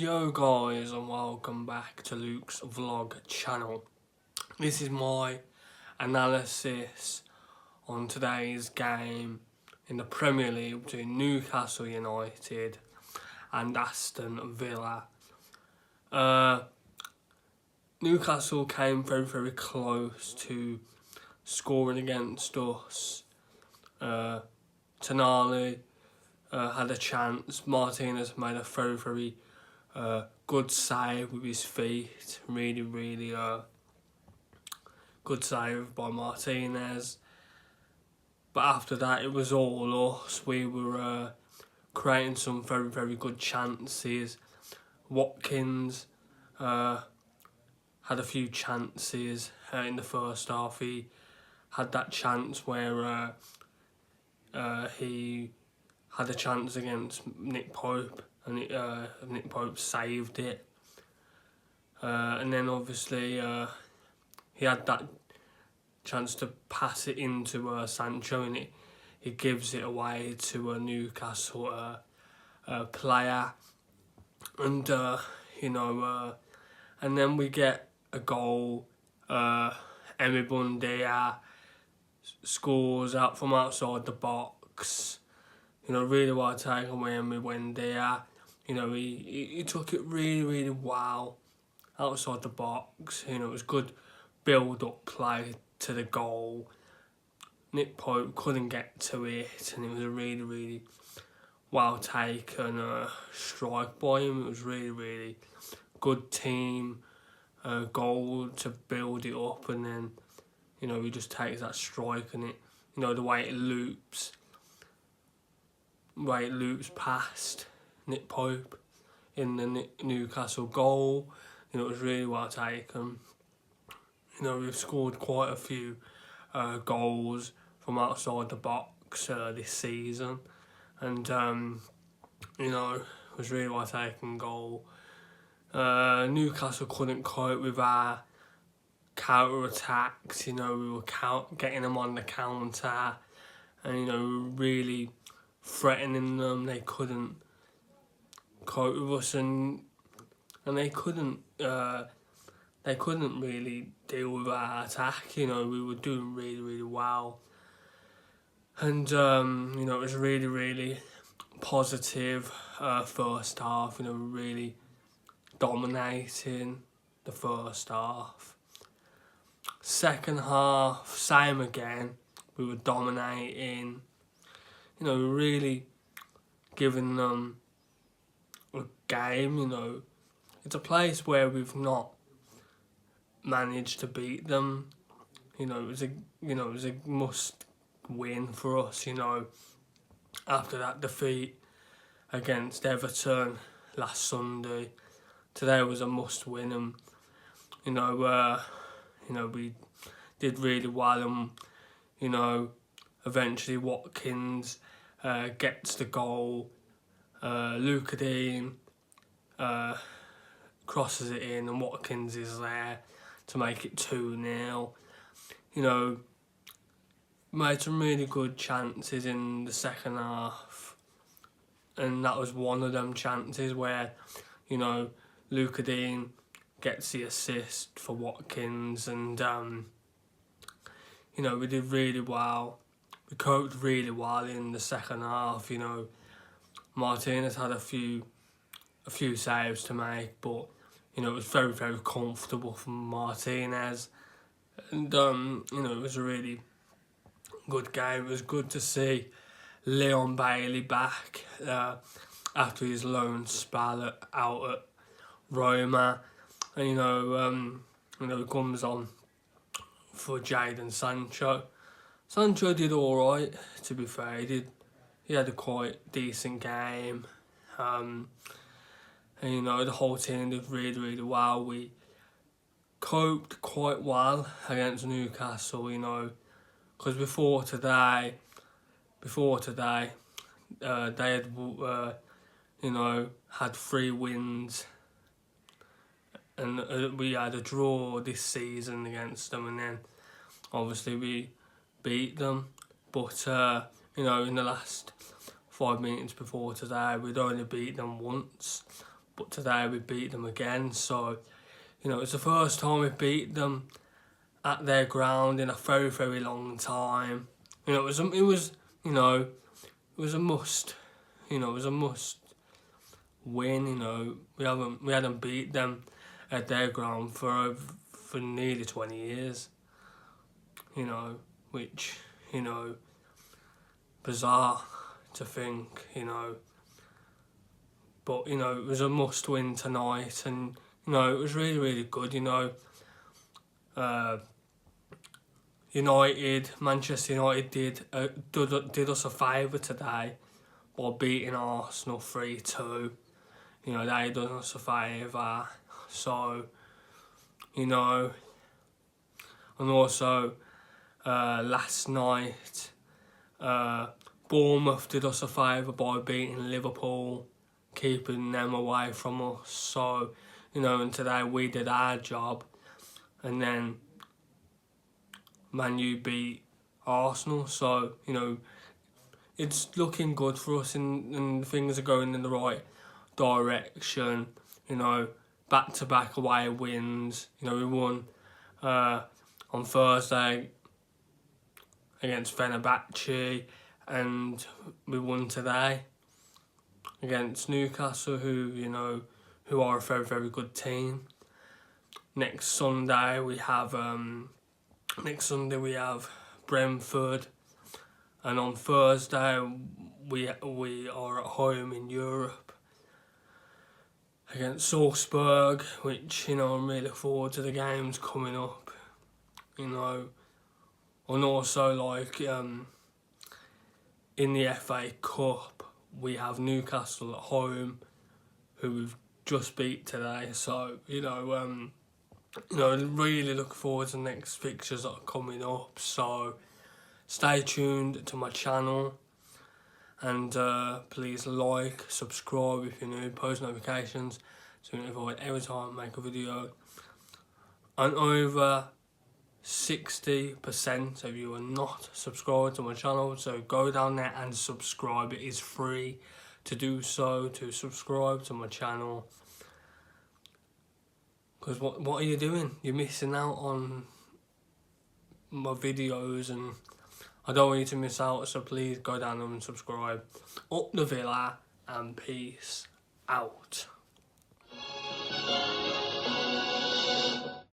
Yo guys, and welcome back to Luke's vlog channel. This is my analysis on today's game in the Premier League between Newcastle United and Aston Villa. Newcastle came very close to scoring against us. Tonali had a chance. Martinez made a very good save with his feet. Really good save by Martinez. But after that, it was all us. We were creating some very good chances. Watkins had a few chances in the first half. He had that chance where he had a chance against Nick Pope, and Nick Pope saved it. And then obviously he had that chance to pass it into Sancho, and he gives it away to a Newcastle player. And and then we get a goal. Emi Buendia scores out from outside the box. Really well taken away Emi Buendia. He took it really well outside the box. It was good build-up play to the goal. Nick Pope couldn't get to it, and it was a really well taken strike by him. It was really good team goal to build it up, and then he just takes that strike, and the way it loops past Nick Pope in the Newcastle goal. It was really well taken. We've scored quite a few goals from outside the box this season, and it was really well taken goal. Newcastle couldn't cope with our counter attacks. We were getting them on the counter, and really threatening them. They couldn't cope with us, and they couldn't really deal with our attack. We were doing really well, and it was really positive first half. Really dominating the first half. Second half, same again. We were dominating. We were really giving them a game. It's a place where we've not managed to beat them. It was a must win for us. After that defeat against Everton last Sunday, today was a must win, and we did really well, and eventually Watkins gets the goal. Luca Dean crosses it in, and Watkins is there to make it 2-0. Made some really good chances in the second half, and that was one of them chances where Luca Dean gets the assist for Watkins, and we did really well. We coped really well in the second half. Martinez had a few saves to make, but it was very comfortable from Martinez, and it was a really good game. It was good to see Leon Bailey back after his loan spell out at Roma, and he comes on for Jadon Sancho. Sancho did all right, to be fair. He had a quite decent game, and the whole team did really well. We coped quite well against Newcastle, because before today, they had had 3 wins, and we had a draw this season against them, and then obviously we beat them. But in the last 5 minutes before today, we'd only beat them once. but today we beat them again. So, you know, it's the first time we beat them at their ground in a very, very long time. You know, it was a must. You know, it was a must win. You know, we hadn't beat them at their ground for nearly 20 years. You know, which, you know, bizarre to think. You know, but you know, it was a must win tonight, and you know, it was really, really good. You know, Manchester United did us a favour today by beating Arsenal 3-2. You know, they done us a favour. So, you know, and also last night, Bournemouth did us a favour by beating Liverpool, keeping them away from us. So, you know, and today we did our job, and then Man U beat Arsenal. So, you know, it's looking good for us, and things are going in the right direction. You know, back-to-back away wins. You know, we won on Thursday against Fenerbahce, and we won today against Newcastle, who are a very, very good team. Next Sunday we have Brentford, and on Thursday we are at home in Europe against Salzburg, which, you know, I'm really looking forward to the games coming up. You know, and also, like, in the FA Cup we have Newcastle at home, who we've just beat today. So, you know, really look forward to the next fixtures that are coming up. So stay tuned to my channel, and please like, subscribe if you're new, post notifications so you avoid every time I make a video. And over 60% of you are not subscribed to my channel, so go down there and subscribe. It is free to do so, to subscribe to my channel. Because what are you doing? You're missing out on my videos, and I don't want you to miss out, so please go down and subscribe. Up the Villa, and peace out.